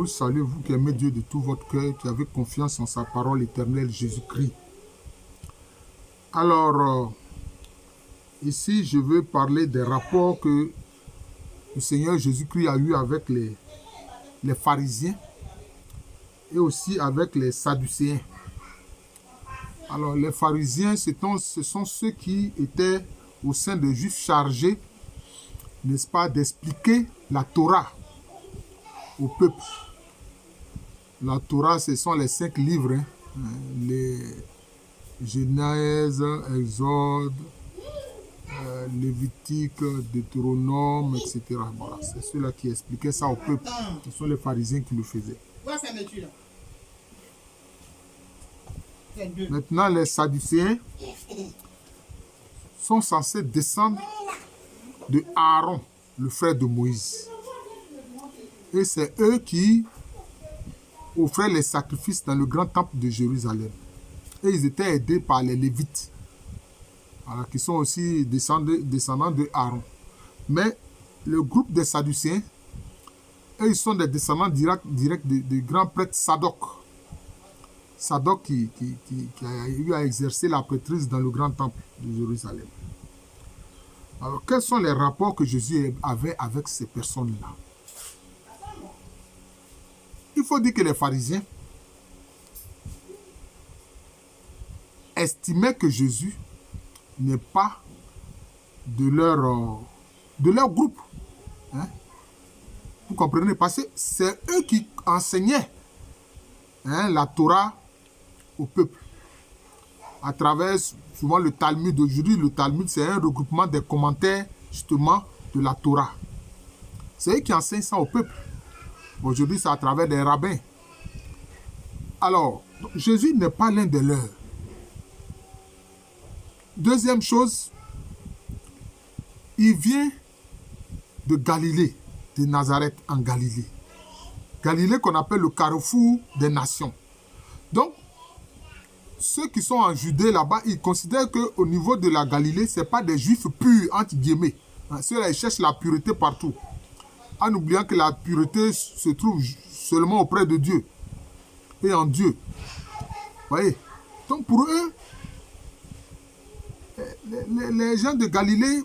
vous salue, vous qui aimez Dieu de tout votre cœur, qui avez confiance en sa parole éternelle, Jésus-Christ. Alors, ici, je veux parler des rapports que le Seigneur Jésus-Christ a eu avec les pharisiens et aussi avec les sadducéens. Alors, les pharisiens, ce sont ceux qui étaient au sein des Juifs chargés, n'est-ce pas, d'expliquer la Torah au peuple. La Torah, ce sont les 5 livres, les Genèse, Exode, Lévitique, Deutéronome, etc. Voilà, c'est ceux-là qui expliquaient ça au peuple. Ce sont les pharisiens qui le faisaient. Maintenant, les sadducéens sont censés descendre de Aaron, le frère de Moïse. Et c'est eux qui offraient les sacrifices dans le grand temple de Jérusalem. Et ils étaient aidés par les Lévites, voilà, qui sont aussi descendants de Aaron. Mais le groupe des Sadducéens, eux, ils sont des descendants directs du grand prêtre Sadoc. Sadoc qui a eu à exercer la prêtrise dans le grand temple de Jérusalem. Alors, quels sont les rapports que Jésus avait avec ces personnes-là? Il faut dire que les pharisiens estimaient que Jésus n'est pas de leur groupe. Hein? Vous comprenez? Parce que c'est eux qui enseignaient la Torah au peuple. À travers souvent le Talmud. Aujourd'hui, le Talmud, c'est un regroupement des commentaires justement de la Torah. C'est eux qui enseignent ça au peuple. Aujourd'hui, c'est à travers des rabbins. Alors, Jésus n'est pas l'un de leurs. Deuxième chose, il vient de Galilée, de Nazareth en Galilée. Galilée qu'on appelle le carrefour des nations. Donc, ceux qui sont en Judée là-bas, ils considèrent qu'au niveau de la Galilée, ce n'est pas des juifs purs, entre guillemets. Ceux-là, ils cherchent la pureté partout. En oubliant que la pureté se trouve seulement auprès de Dieu et en Dieu. Vous voyez? Donc pour eux, les gens de Galilée,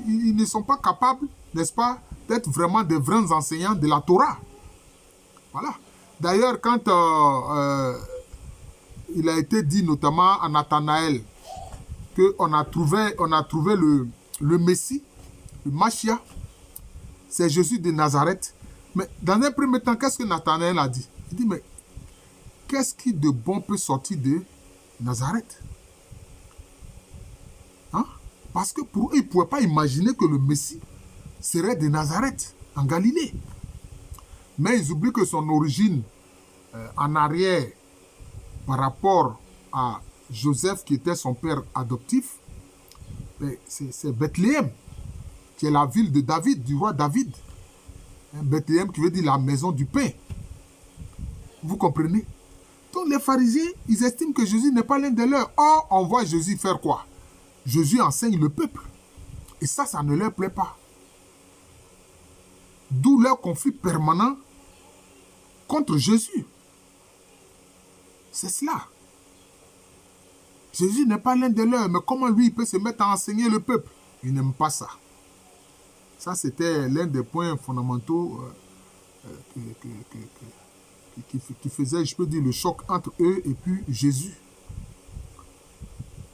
ils ne sont pas capables, n'est-ce pas, d'être vraiment des vrais enseignants de la Torah. Voilà. D'ailleurs, quand il a été dit notamment à Nathanaël qu'on a trouvé le Messie, le Machia, c'est Jésus de Nazareth. Mais dans un premier temps, qu'est-ce que Nathanaël a dit? Il dit, mais qu'est-ce qui de bon peut sortir de Nazareth? Hein? Parce que pour eux, ils ne pouvaient pas imaginer que le Messie serait de Nazareth, en Galilée. Mais ils oublient que son origine en arrière, par rapport à Joseph, qui était son père adoptif, c'est Bethléem, qui est la ville de David, du roi David. Bethléem qui veut dire la maison du pain. Vous comprenez? Donc les pharisiens, ils estiment que Jésus n'est pas l'un de leurs. Or, on voit Jésus faire quoi? Jésus enseigne le peuple. Et ça ne leur plaît pas. D'où leur conflit permanent contre Jésus. C'est cela. Jésus n'est pas l'un de leurs, mais comment lui, il peut se mettre à enseigner le peuple? Il n'aime pas ça. Ça, c'était l'un des points fondamentaux qui faisait, je peux dire, le choc entre eux et puis Jésus.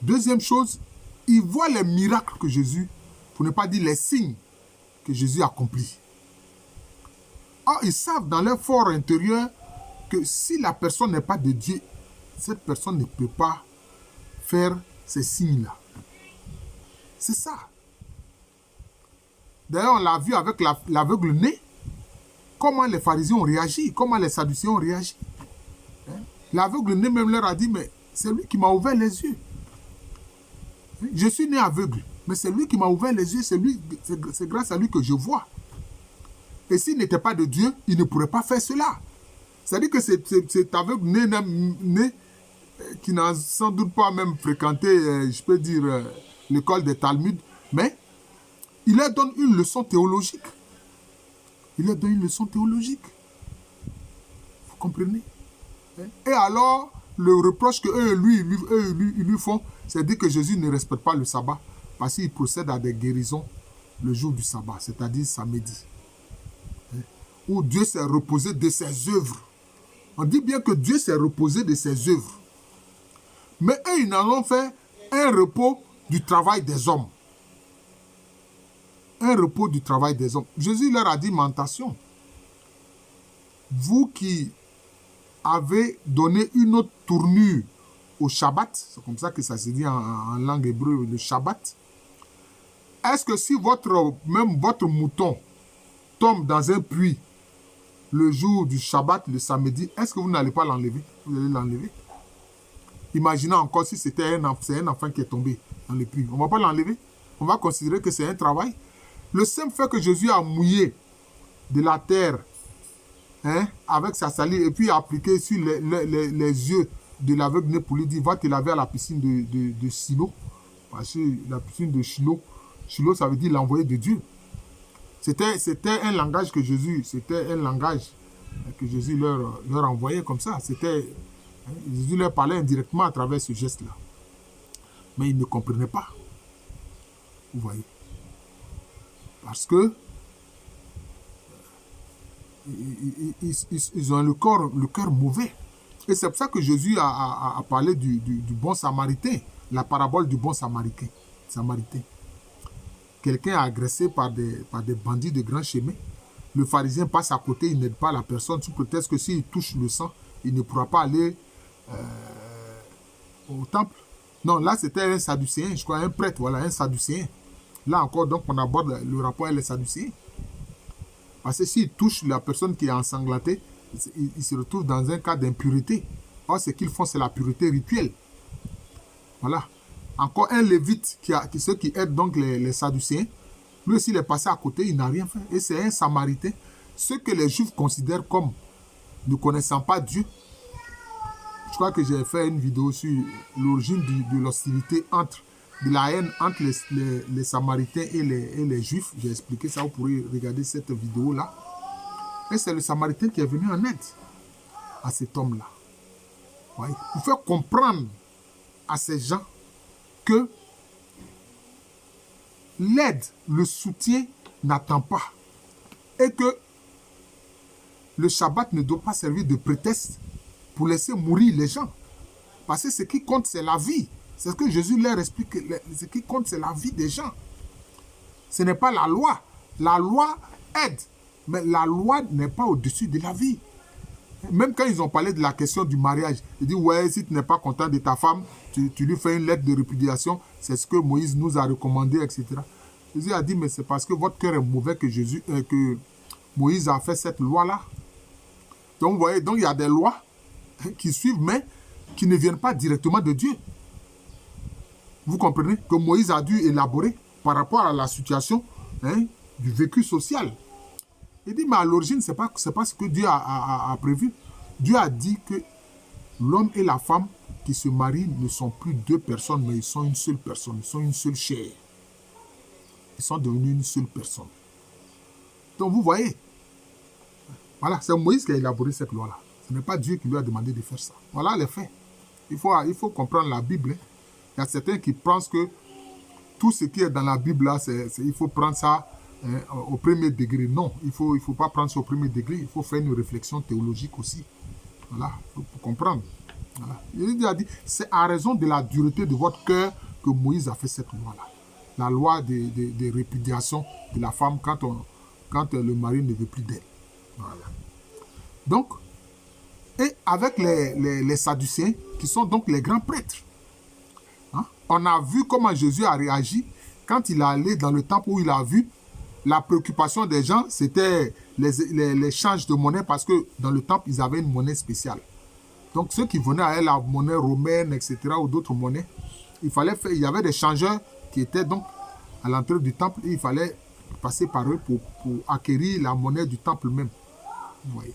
Deuxième chose, ils voient les miracles que Jésus, pour ne pas dire les signes que Jésus accomplit. Or, ils savent dans leur fort intérieur que si la personne n'est pas de Dieu, cette personne ne peut pas faire ces signes-là. C'est ça. D'ailleurs, on l'a vu avec l'aveugle né, comment les pharisiens ont réagi, comment les sadducéens ont réagi. L'aveugle né même leur a dit, mais c'est lui qui m'a ouvert les yeux. Je suis né aveugle, mais c'est lui qui m'a ouvert les yeux, c'est grâce à lui que je vois. Et s'il n'était pas de Dieu, il ne pourrait pas faire cela. C'est-à-dire que cet aveugle né qui n'a sans doute pas même fréquenté, je peux dire, l'école des Talmuds, mais il leur donne une leçon théologique. Il leur donne une leçon théologique. Comprenez? Et alors, le reproche qu'eux lui font, c'est de dire que Jésus ne respecte pas le sabbat parce qu'il procède à des guérisons le jour du sabbat, c'est-à-dire samedi. Où Dieu s'est reposé de ses œuvres. On dit bien que Dieu s'est reposé de ses œuvres. Mais eux, ils en ont fait un repos du travail des hommes. Un repos du travail des hommes. Jésus leur a dit, mentation. Vous qui avez donné une autre tournure au Shabbat, c'est comme ça que ça se dit en langue hébreu, le Shabbat. Est-ce que si même votre mouton tombe dans un puits le jour du Shabbat, le samedi, est-ce que vous n'allez pas l'enlever? Vous allez l'enlever. Imaginez encore si c'est un enfant qui est tombé dans le puits. On ne va pas l'enlever. On va considérer que c'est un travail. Le simple fait que Jésus a mouillé de la terre avec sa salive et puis a appliqué sur les yeux de l'aveugle pour lui dire, va te laver à la piscine de Silo. Parce que la piscine de Shiloh, ça veut dire l'envoyé de Dieu. C'était un langage que Jésus leur envoyait comme ça. Jésus leur parlait indirectement à travers ce geste-là. Mais ils ne comprenaient pas. Vous voyez. Parce que ils ont le cœur mauvais. Et c'est pour ça que Jésus a parlé du bon samaritain, la parabole du bon samaritain. Quelqu'un est agressé par des bandits de grand chemin. Le pharisien passe à côté, il n'aide pas la personne, sous prétexte que s'il touche le sang, il ne pourra pas aller au temple. Non, là c'était un sadducéen, je crois, un prêtre, voilà, un sadducéen. Là encore, donc, on aborde le rapport avec les sadducéens. Parce que s'il touche la personne qui est ensanglantée, il se retrouve dans un cas d'impureté. Or, ce qu'ils font, c'est la pureté rituelle. Voilà. Encore un lévite, ceux qui aident donc les sadducéens, lui aussi, il est passé à côté, il n'a rien fait. Et c'est un samaritain. Ce que les juifs considèrent comme ne connaissant pas Dieu. Je crois que j'ai fait une vidéo sur l'origine de l'hostilité de la haine entre les Samaritains et les Juifs. J'ai expliqué ça, vous pourrez regarder cette vidéo-là. Et c'est le Samaritain qui est venu en aide à cet homme-là. Ouais. Pour faire comprendre à ces gens que l'aide, le soutien n'attend pas. Et que le Shabbat ne doit pas servir de prétexte pour laisser mourir les gens. Parce que ce qui compte, c'est la vie. C'est ce que Jésus leur explique. Ce qui compte, c'est la vie des gens. Ce n'est pas la loi. La loi aide. Mais la loi n'est pas au-dessus de la vie. Même quand ils ont parlé de la question du mariage, ils disent, ouais, si tu n'es pas content de ta femme, tu lui fais une lettre de répudiation. C'est ce que Moïse nous a recommandé, etc. Jésus a dit, mais c'est parce que votre cœur est mauvais que Moïse a fait cette loi-là. Donc, vous voyez, donc il y a des lois qui suivent, mais qui ne viennent pas directement de Dieu. Vous comprenez que Moïse a dû élaborer par rapport à la situation du vécu social. Il dit, mais à l'origine, ce n'est pas ce que Dieu a prévu. Dieu a dit que l'homme et la femme qui se marient ne sont plus deux personnes, mais ils sont une seule personne, ils sont une seule chair. Ils sont devenus une seule personne. Donc vous voyez, voilà, c'est Moïse qui a élaboré cette loi-là. Ce n'est pas Dieu qui lui a demandé de faire ça. Voilà les faits. Il faut comprendre la Bible. Il y a certains qui pensent que tout ce qui est dans la Bible, là, il faut prendre ça au premier degré. Non, il faut pas prendre ça au premier degré. Il faut faire une réflexion théologique aussi. Voilà, pour comprendre. Voilà. Il a dit, c'est à raison de la dureté de votre cœur que Moïse a fait cette loi-là. La loi de répudiation de la femme quand le mari ne veut plus d'elle. Voilà. Donc, et avec les Sadducéens, qui sont donc les grands prêtres. On a vu comment Jésus a réagi quand il est allé dans le temple où il a vu la préoccupation des gens, c'était l'échange de monnaie parce que dans le temple, ils avaient une monnaie spéciale. Donc, ceux qui venaient avec la monnaie romaine, etc., ou d'autres monnaies, il y avait des changeurs qui étaient donc à l'entrée du temple et il fallait passer par eux pour acquérir la monnaie du temple même. Vous voyez.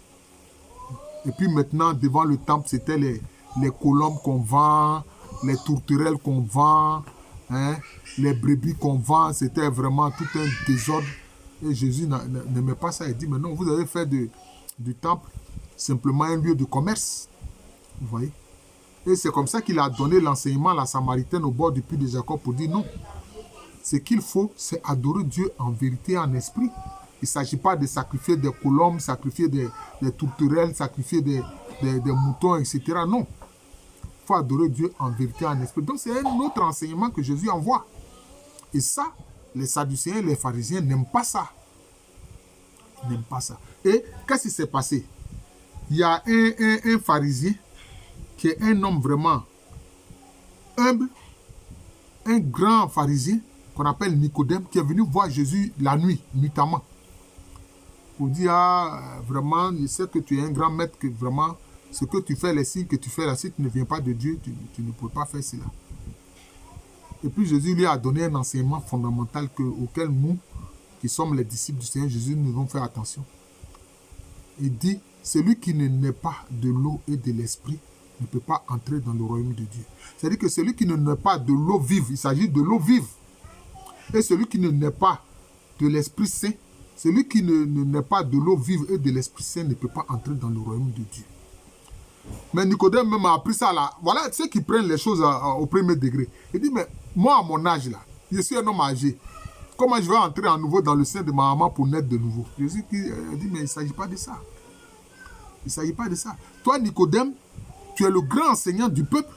Et puis maintenant, devant le temple, c'était les colombes qu'on vend, les tourterelles qu'on vend, les brebis qu'on vend. C'était vraiment tout un désordre. Et Jésus n'aimait pas ça. Il dit, mais non, vous avez fait du temple simplement un lieu de commerce. Vous voyez? Et c'est comme ça qu'il a donné l'enseignement à la Samaritaine au bord du puits de Jacob pour dire non. Ce qu'il faut, c'est adorer Dieu en vérité et en esprit. Il ne s'agit pas de sacrifier des colombes, sacrifier des tourterelles, sacrifier des moutons, etc. Non. Il faut adorer Dieu en vérité et en esprit. Donc c'est un autre enseignement que Jésus envoie. Et ça, les Sadducéens et les pharisiens n'aiment pas ça. Ils n'aiment pas ça. Et qu'est-ce qui s'est passé? Il y a un pharisien qui est un homme vraiment humble, un grand pharisien qu'on appelle Nicodème, qui est venu voir Jésus la nuit, nuitamment, pour dire, vraiment, je sais que tu es un grand maître, que vraiment, ce que tu fais, les signes que tu fais là, si tu ne viens pas de Dieu, tu ne peux pas faire cela. Et puis Jésus lui a donné un enseignement fondamental auquel nous, qui sommes les disciples du Seigneur Jésus, nous devons faire attention. Il dit, celui qui ne naît pas de l'eau et de l'esprit ne peut pas entrer dans le royaume de Dieu. C'est-à-dire que celui qui ne naît pas de l'eau vive, il s'agit de l'eau vive. Et celui qui ne naît pas de l'Esprit Saint, celui qui ne naît pas de l'eau vive et de l'Esprit Saint ne peut pas entrer dans le royaume de Dieu. Mais Nicodème même a appris ça là. Voilà ceux qui prennent les choses au premier degré. Il dit, mais moi à mon âge là, je suis un homme âgé. Comment je vais entrer à nouveau dans le sein de ma maman pour naître de nouveau? Jésus dit, mais il ne s'agit pas de ça. Il ne s'agit pas de ça. Toi, Nicodème, tu es le grand enseignant du peuple,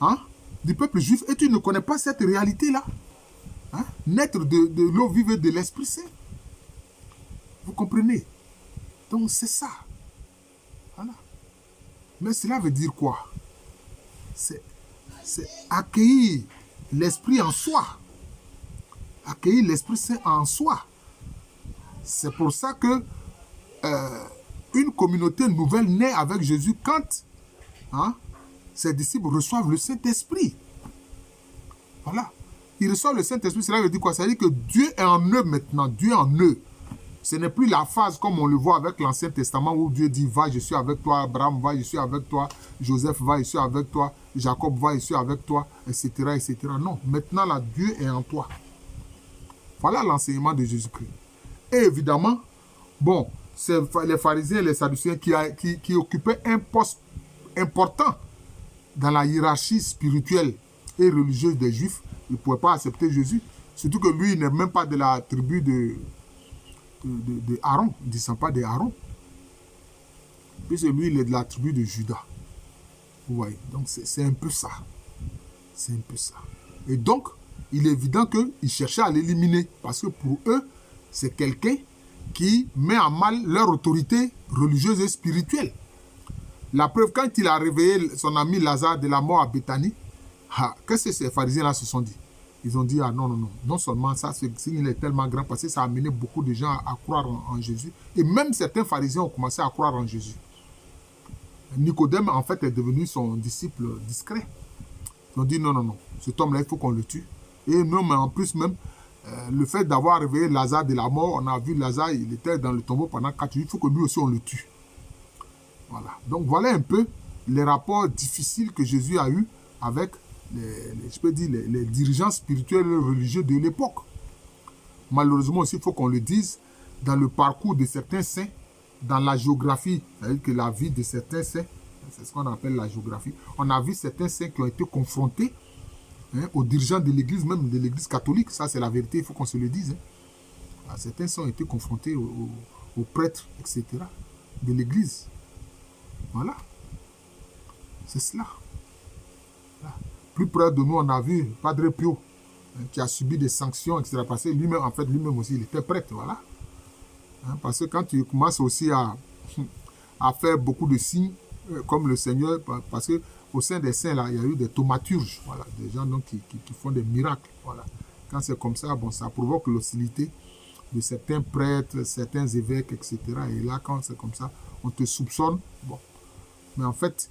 hein, du peuple juif, et tu ne connais pas cette réalité-là. Hein? Naître de l'eau vive et de l'Esprit Saint. Vous comprenez? Donc c'est ça. Voilà. Mais cela veut dire quoi? C'est accueillir l'Esprit en soi. Accueillir l'Esprit Saint en soi. C'est pour ça que une communauté nouvelle naît avec Jésus quand ses disciples reçoivent le Saint-Esprit. Voilà. Ils reçoivent le Saint-Esprit, cela veut dire quoi? Ça veut dire que Dieu est en eux maintenant. Dieu est en eux. Ce n'est plus la phase comme on le voit avec l'Ancien Testament où Dieu dit, va, je suis avec toi, Abraham, va, je suis avec toi, Joseph, va, je suis avec toi, Jacob, va, je suis avec toi, etc., etc. Non, maintenant, là, Dieu est en toi. Voilà l'enseignement de Jésus-Christ. Et évidemment, bon, c'est les pharisiens et les sadducéens qui occupaient un poste important dans la hiérarchie spirituelle et religieuse des Juifs. Ils ne pouvaient pas accepter Jésus. Surtout que lui, il n'est même pas de la tribu de Aaron. Il ne descend pas d'Aaron. Puisque lui, il est de la tribu de Juda. Vous voyez. Donc, c'est un peu ça. C'est un peu ça. Et donc, il est évident qu'ils cherchaient à l'éliminer. Parce que pour eux, c'est quelqu'un qui met en mal leur autorité religieuse et spirituelle. La preuve, quand il a réveillé son ami Lazare de la mort à Béthanie, qu'est-ce que ces pharisiens-là se sont dit? Ils ont dit, non. Non seulement ça, ce signe est tellement grand parce que ça a amené beaucoup de gens à croire en Jésus. Et même certains pharisiens ont commencé à croire en Jésus. Nicodème, en fait, est devenu son disciple discret. Ils ont dit, non. Cet homme-là, il faut qu'on le tue. Et non, mais en plus même, le fait d'avoir réveillé Lazare de la mort, on a vu Lazare, il était dans le tombeau pendant 4 jours. Il faut que lui aussi, on le tue. Voilà. Donc, voilà un peu les rapports difficiles que Jésus a eus avec les dirigeants spirituels et religieux de l'époque. Malheureusement aussi, il faut qu'on le dise, dans le parcours de certains saints, dans la géographie, c'est-à-dire que la vie de certains saints, c'est ce qu'on appelle la géographie, on a vu certains saints qui ont été confrontés aux dirigeants de l'Église, même de l'Église catholique, ça c'est la vérité, il faut qu'on se le dise. Certains saints ont été confrontés aux prêtres, etc., de l'Église. Voilà. C'est cela. Voilà. Plus près de nous, on a vu Padre Pio, qui a subi des sanctions, etc. Parce que lui-même, en fait, lui-même aussi, il était prêtre, voilà. Parce que quand tu commences aussi à faire beaucoup de signes, comme le Seigneur, parce que au sein des saints, là, il y a eu des thaumaturges, voilà, des gens donc, qui font des miracles, voilà. Quand c'est comme ça, bon, ça provoque l'hostilité de certains prêtres, certains évêques, etc. Et là, quand c'est comme ça, on te soupçonne, bon. Mais en fait,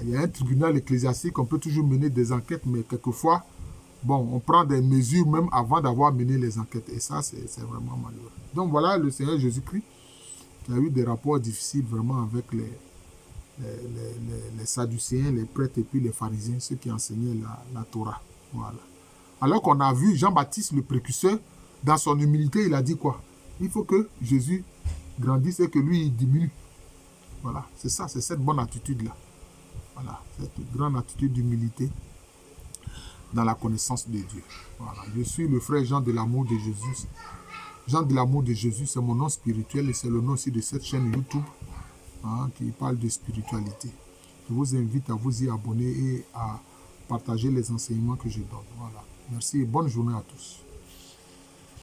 il y a un tribunal ecclésiastique, on peut toujours mener des enquêtes, mais quelquefois, bon, on prend des mesures même avant d'avoir mené les enquêtes. Et ça, c'est vraiment malheureux. Donc voilà le Seigneur Jésus-Christ qui a eu des rapports difficiles vraiment avec les Sadducéens, les prêtres et puis les pharisiens, ceux qui enseignaient la Torah. Voilà. Alors qu'on a vu Jean-Baptiste, le précurseur, dans son humilité, il a dit quoi? Il faut que Jésus grandisse et que lui, il diminue. Voilà, c'est ça, c'est cette bonne attitude-là. Voilà, cette grande attitude d'humilité dans la connaissance de Dieu. Voilà, je suis le frère Jean de l'amour de Jésus. Jean de l'amour de Jésus, c'est mon nom spirituel et c'est le nom aussi de cette chaîne YouTube qui parle de spiritualité. Je vous invite à vous y abonner et à partager les enseignements que je donne. Voilà. Merci et bonne journée à tous.